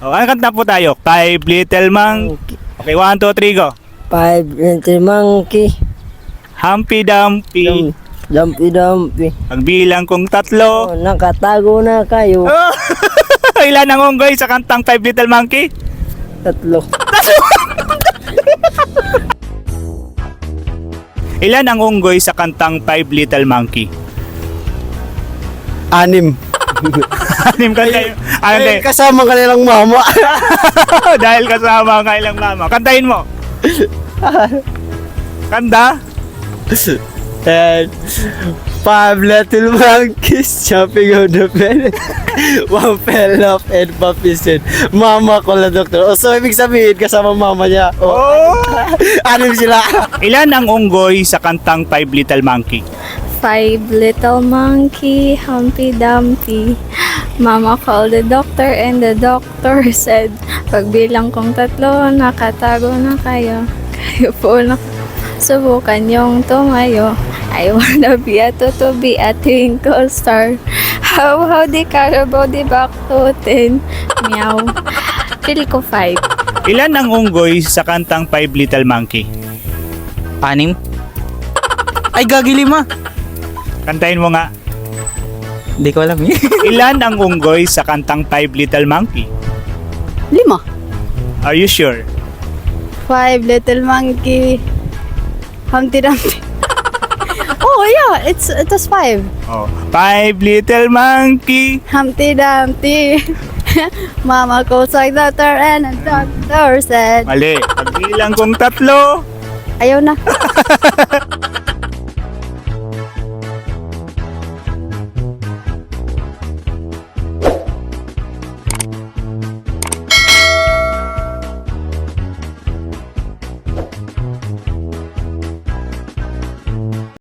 Ano kanta po tayo? Five Little Monkey. Okay, 1, 2, 3, go. 5 little monkey. Humpy Dumpy. Dumpy dumpy. Pagbilang kong 3. Oh, nakatago na kayo. Oh! Ilan ang unggoy sa kantang Five Little Monkey? 3. Ilan ang unggoy sa kantang Five Little Monkey? 6. Anim kanta yun. Ano Ay, tayo? kasama kanilang mama. Dahil kasama ang kailang mama. Kantahin mo. Kanta? And 5 little monkeys jumping on the bed. One fell off and puppy said, Mama ko la doktor. O so ibig sabihin kasama mama niya. Oh! 6 sila. Ilan ang unggoy sa kantang Five Little Monkey? 5 little monkey, Humpy Dumpy. Mama called the doctor and the doctor said, pagbilang kong 3, nakatago na kayo. Kayo po na subukan yung tumayo. I wanna be a to be a twinkle star. How di Carabao di back to 10. Meow. Feel ko 5. Ilan ang unggoy sa kantang Five Little Monkey? 6. Ay, gagi 5. Kantahin mo nga. Hindi ko alam eh. Ilan ang unggoy sa kantang Five Little Monkey? 5. Are you sure? 5 little monkey. Humpty Dumpty. Oh yeah, it was 5. Oh, Five Little Monkey. Humpty Dumpty. Mama calls like doctor and the doctor said. Mali. Pagbilang kong 3. Ayaw na.